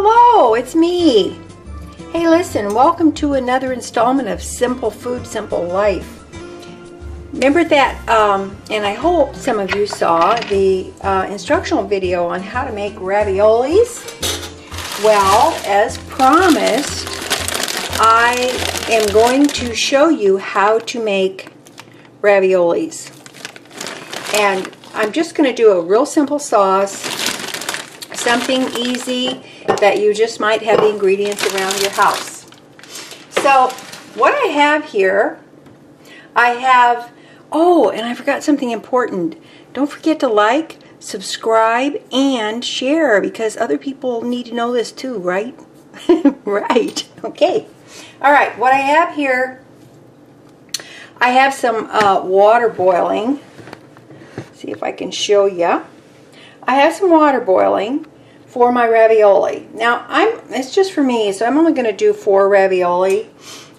Hello, it's me. Hey, listen, welcome to another installment of Simple Food, Simple Life. Remember that, and I hope some of you saw the instructional video on how to make raviolis. Well, as promised, I am going to show you how to make raviolis. And I'm just going to do a real simple sauce, something easy that you just might have the ingredients around your house. So what I have here, I have, oh, and I forgot something important. Don't forget to like, subscribe, and share, because other people need to know this too, right? Right. Okay. All right. What I have here, I have some water boiling. See if I can show you. I have some water boiling for my ravioli. Now, it's just for me, so I'm only going to do 4 ravioli.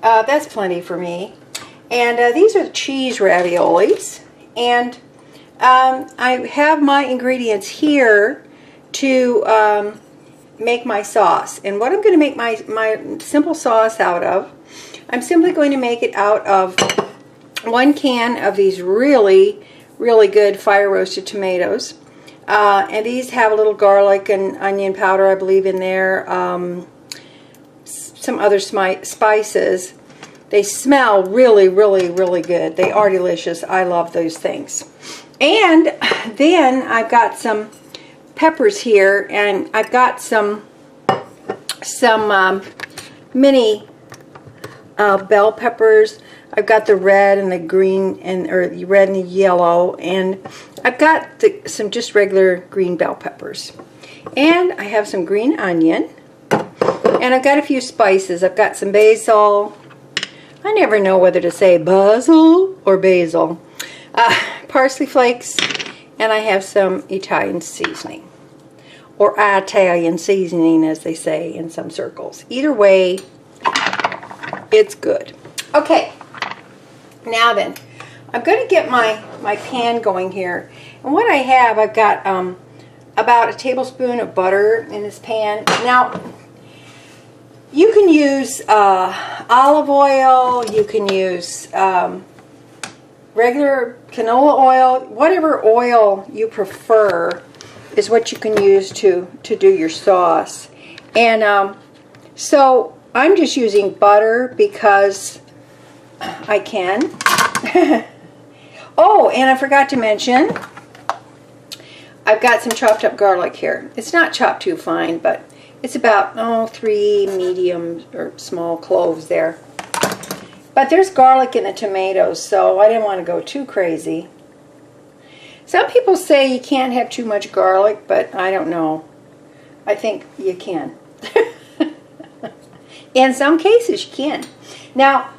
That's plenty for me. And these are the cheese raviolis. And I have my ingredients here to make my sauce. And what I'm going to make my simple sauce out of, I'm simply going to make it out of 1 can of these really, really good fire roasted tomatoes. And these have a little garlic and onion powder, I believe, in there. Some other spices. They smell really, really, really good. They are delicious. I love those things. And then I've got some peppers here, and I've got some mini bell peppers. I've got the red and the green, or the red and the yellow, and I've got some just regular green bell peppers. And I have some green onion, and I've got a few spices. I've got some basil. I never know whether to say basil or basil. Parsley flakes, and I have some Italian seasoning, or Italian seasoning as they say in some circles. Either way, it's good. Okay. Now then, I'm going to get my pan going here. And what I have, I've got about a tablespoon of butter in this pan. Now, you can use olive oil, you can use regular canola oil, whatever oil you prefer is what you can use to do your sauce. And so I'm just using butter because I can. Oh, and I forgot to mention, I've got some chopped up garlic here. It's not chopped too fine, but it's about 3 medium or small cloves there. But there's garlic in the tomatoes, so I didn't want to go too crazy. Some people say you can't have too much garlic, but I don't know. I think you can. In some cases you can. Now,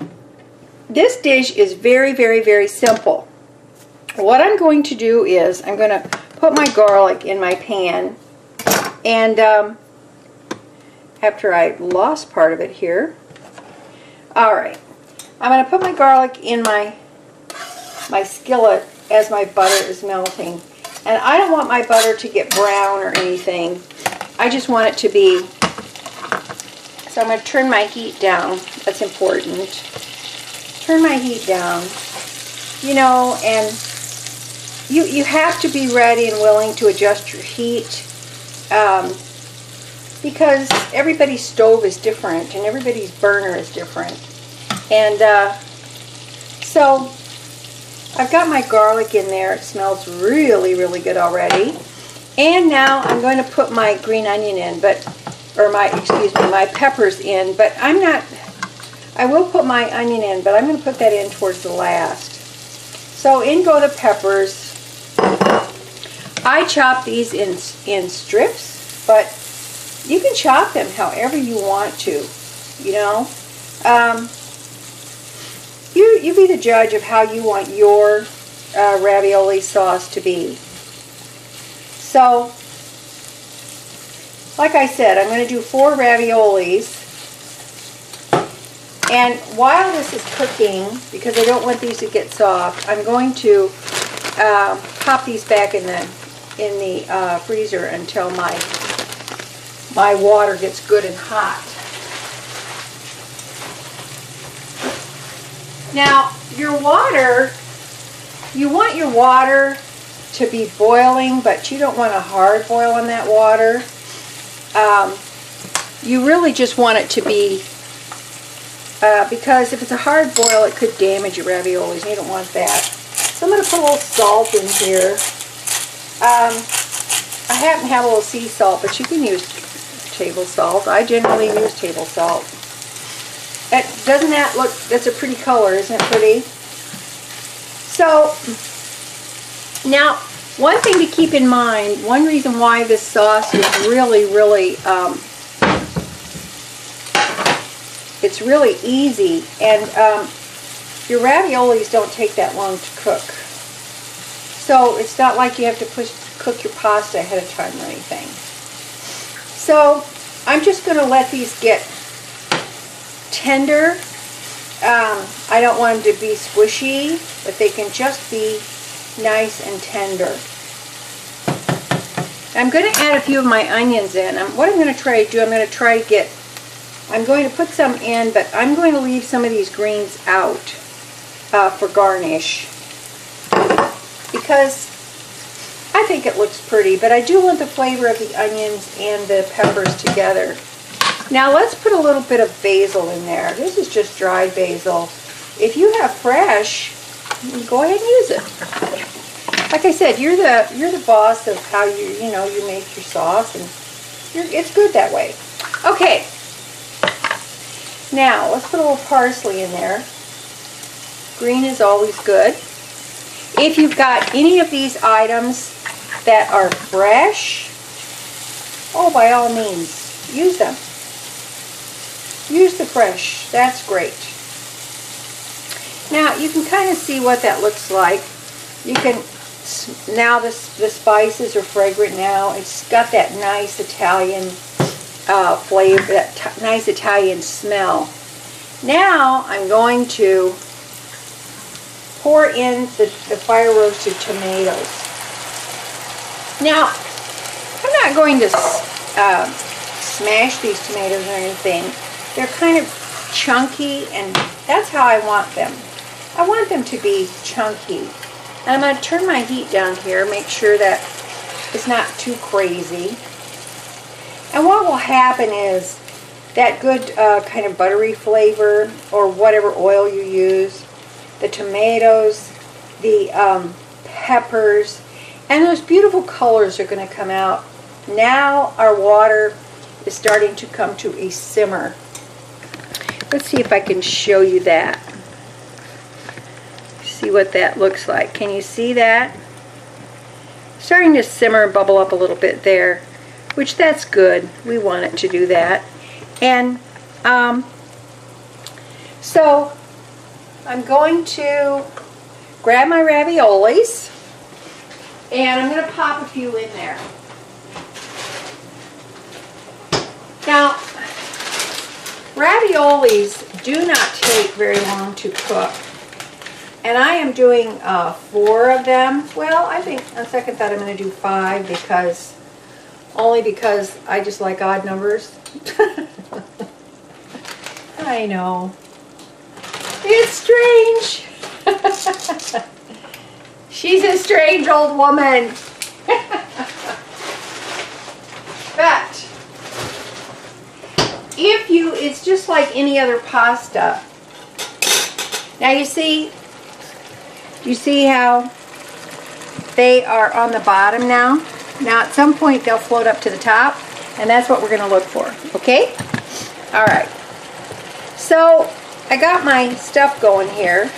this dish is very, very, very simple. What I'm going to do is I'm going to put my garlic in my pan, and after I lost part of it here, alright, I'm going to put my garlic in my skillet as my butter is melting. And I don't want my butter to get brown or anything. I just want it to be, so I'm going to turn my heat down. That's important. Turn my heat down, you know, and you have to be ready and willing to adjust your heat, because everybody's stove is different and everybody's burner is different. And so I've got my garlic in there. It smells really, really good already. And now I'm going to put my green onion in, my peppers in, but I will put my onion in, but I'm going to put that in towards the last. So in go the peppers. I chop these in strips, but you can chop them however you want to, you know. You be the judge of how you want your ravioli sauce to be. So, like I said, I'm going to do 4 raviolis. And while this is cooking, because I don't want these to get soft, I'm going to pop these back in the freezer until my my water gets good and hot. Now, your water, you want your water to be boiling, but you don't want a hard boil on that water. You really just want it to be, because if it's a hard boil, it could damage your raviolis, and you don't want that. So I'm going to put a little salt in here. I happen to have a little sea salt, but you can use table salt. I generally use table salt. Doesn't that look, that's a pretty color, isn't it pretty? So, now, one thing to keep in mind, one reason why this sauce is really, it's really easy, and your raviolis don't take that long to cook. So, it's not like you have to cook your pasta ahead of time or anything. So, I'm just going to let these get tender. I don't want them to be squishy, but they can just be nice and tender. I'm going to add a few of my onions in. What I'm going to try to do, I'm going to put some in, but I'm going to leave some of these greens out for garnish, because I think it looks pretty, but I do want the flavor of the onions and the peppers together. Now let's put a little bit of basil in there. This is just dried basil. If you have fresh, go ahead and use it. Like I said, you're the boss of how you make your sauce, and it's good that way. Okay. Now let's put a little parsley in there. Green is always good. If you've got any of these items that are fresh, oh, by all means, use them. Use the fresh. That's great. Now you can kind of see what that looks like. You can, now the spices are fragrant now. It's got that nice Italian flavor, that nice Italian smell. Now I'm going to pour in the fire roasted tomatoes. Now I'm not going to smash these tomatoes or anything. They're kind of chunky, and that's how I want them. I want them to be chunky. And I'm going to turn my heat down here, make sure that it's not too crazy. And what will happen is that good kind of buttery flavor, or whatever oil you use, the tomatoes, the peppers, and those beautiful colors are going to come out. Now our water is starting to come to a simmer. Let's see if I can show you that. See what that looks like. Can you see that? Starting to simmer and bubble up a little bit there, which that's good. We want it to do that. And so I'm going to grab my raviolis, and I'm going to pop a few in there. Now, raviolis do not take very long to cook, and I am doing 4 of them. Well, I think on second thought I'm going to do 5, because I just like odd numbers. I know. It's strange. She's a strange old woman. But it's just like any other pasta. Now you see how they are on the bottom now? Now at some point they'll float up to the top, and that's what we're going to look for, okay? All right. So I got my stuff going here.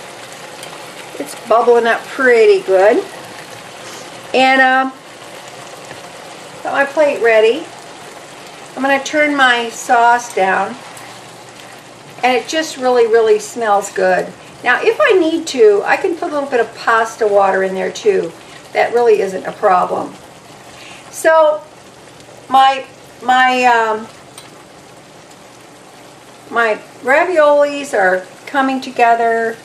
It's bubbling up pretty good. And got my plate ready. I'm going to turn my sauce down, and it just really smells good. Now if I need to, I can put a little bit of pasta water in there too. That really isn't a problem. So my raviolis are coming together.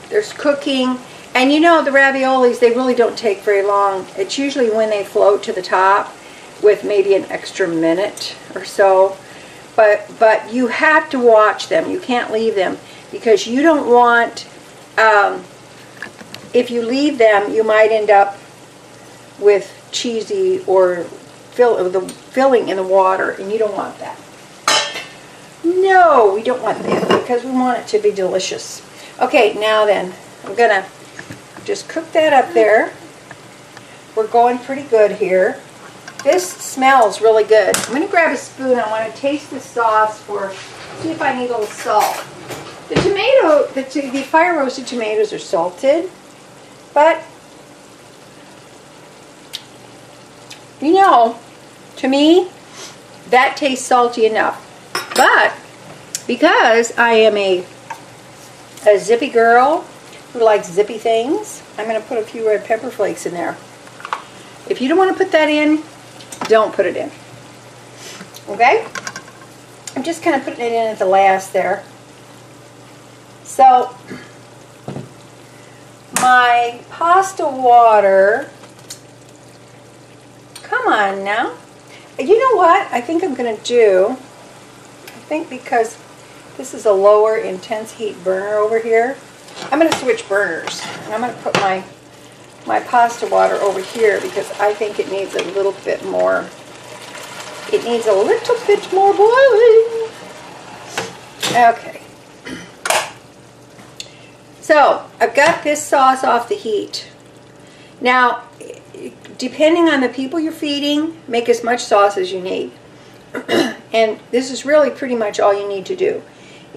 There's cooking, and you know the raviolis, they really don't take very long. It's usually when they float to the top with maybe an extra minute or so. But you have to watch them. You can't leave them because you don't want, if you leave them, you might end up with cheesy or the filling in the water, and you don't want that. No, we don't want that because we want it to be delicious. Okay, now then, I'm going to just cook that up there. We're going pretty good here. This smells really good. I'm going to grab a spoon. I want to taste the sauce see if I need a little salt. The fire roasted tomatoes are salted, but you know, to me, that tastes salty enough. But because I am a zippy girl who likes zippy things, I'm going to put a few red pepper flakes in there. If you don't want to put that in, don't put it in. Okay? I'm just kind of putting it in at the last there. So, my pasta water, come on now. You know what I think I'm going to do? I think because this is a lower intense heat burner over here, I'm going to switch burners. And I'm going to put my pasta water over here because I think it needs a little bit more. It needs a little bit more boiling. Okay. So, I've got this sauce off the heat. Now, depending on the people you're feeding, make as much sauce as you need. And this is really pretty much all you need to do.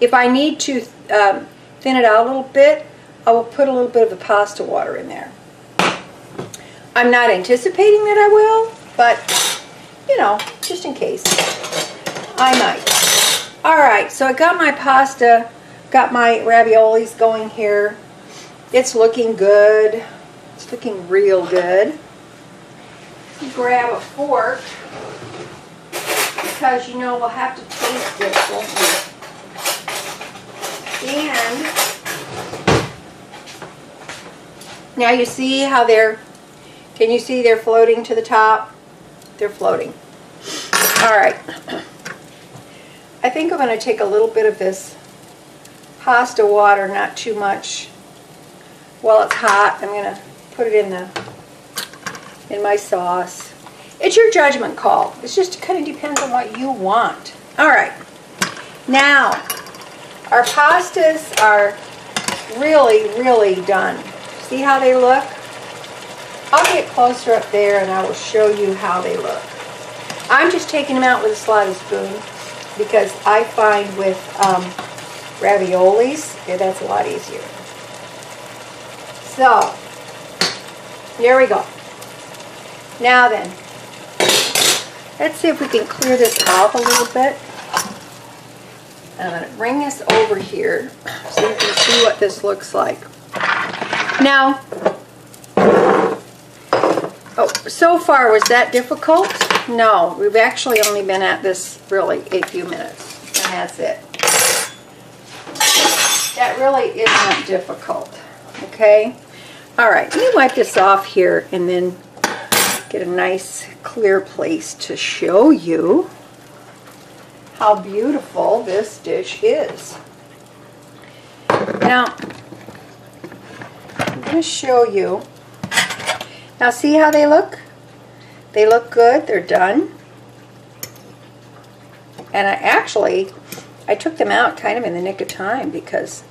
If I need to thin it out a little bit, I will put a little bit of the pasta water in there. I'm not anticipating that I will, but, you know, just in case, I might. Alright, so I got my pasta, got my raviolis going here. It's looking good. It's looking real good. Grab a fork, because, you know, we'll have to taste this, won't we? And now you see how can you see they're floating to the top? They're floating. Alright. I think I'm going to take a little bit of this pasta water, not too much. While it's hot, I'm going to put it in my sauce. It's your judgment call. It just kind of depends on what you want. Alright. Now, our pastas are really, really done. See how they look? I'll get closer up there and I will show you how they look. I'm just taking them out with a slotted spoon because I find with raviolis, that's a lot easier. So, here we go. Now then, let's see if we can clear this off a little bit. I'm going to bring this over here so you can see what this looks like. Now, so far, was that difficult? No, we've actually only been at this really a few minutes, and that's it. That really isn't difficult, okay? Alright, let me wipe this off here and then get a nice clear place to show you how beautiful this dish is. Now, I'm going to show you. Now see how they look? They look good. They're done. And I took them out kind of in the nick of time because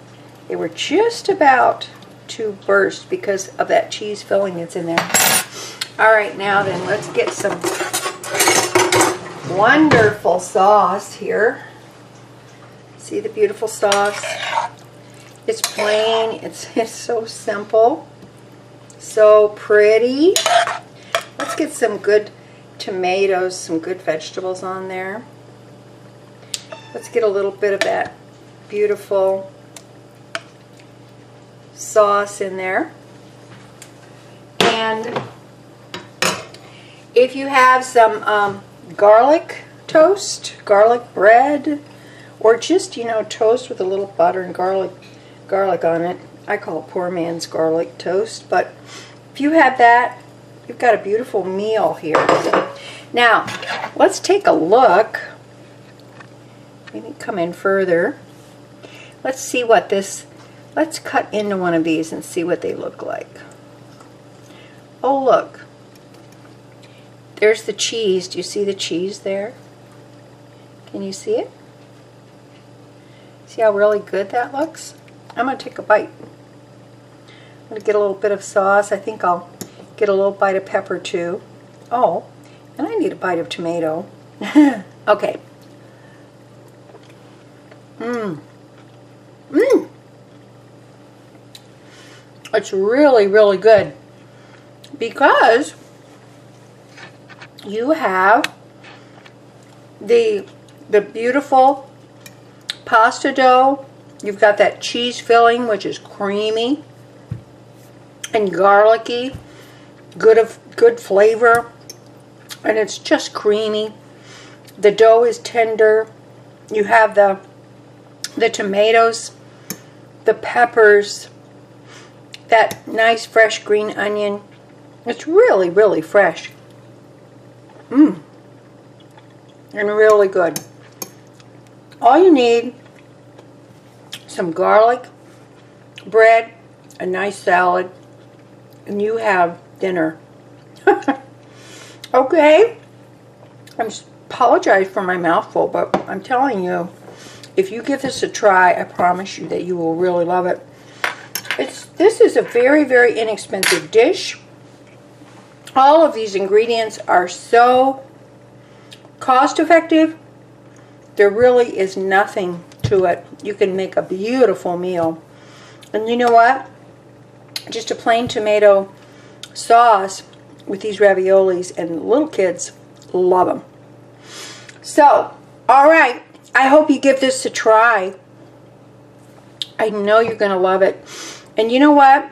they were just about to burst because of that cheese filling that's in there. Alright, now then, let's get some wonderful sauce here. See the beautiful sauce? It's plain. It's so simple. So pretty. Let's get some good tomatoes, some good vegetables on there. Let's get a little bit of that beautiful sauce in there. And if you have some garlic toast, garlic bread, or just, you know, toast with a little butter and garlic on it. I call it poor man's garlic toast, but if you have that, you've got a beautiful meal here. Now, let's take a look. Maybe come in further. Let's see what this, let's cut into one of these and see what they look like. Oh, look. There's the cheese. Do you see the cheese there? Can you see it? See how really good that looks? I'm going to take a bite. I'm going to get a little bit of sauce. I think I'll get a little bite of pepper too. Oh, and I need a bite of tomato. Okay. It's really, really good because you have the beautiful pasta dough. You've got that cheese filling, which is creamy and garlicky, good flavor, and it's just creamy. The dough is tender. You have the tomatoes, the peppers, that nice fresh green onion. It's really, really fresh. And really good. All you need, some garlic, bread, a nice salad, and you have dinner. Okay? I apologize for my mouthful, but I'm telling you, if you give this a try, I promise you that you will really love it. This is a very, very inexpensive dish. All of these ingredients are so cost effective. There really is nothing to it. You can make a beautiful meal. And you know what? Just a plain tomato sauce with these raviolis, and little kids love them. So, all right. I hope you give this a try. I know you're going to love it. And you know what?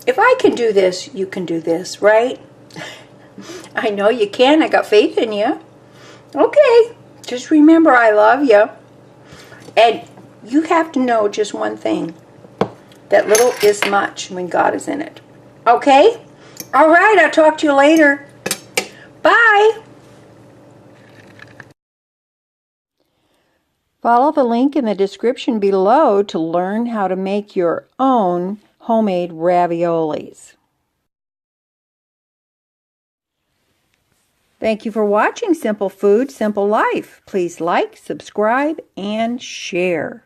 If I can do this, you can do this, right? I know you can. I got faith in you. Okay. Just remember, I love you. And you have to know just one thing. That little is much when God is in it. Okay? All right. I'll talk to you later. Bye. Follow the link in the description below to learn how to make your own homemade raviolis. Thank you for watching Simple Food, Simple Life. Please like, subscribe, and share.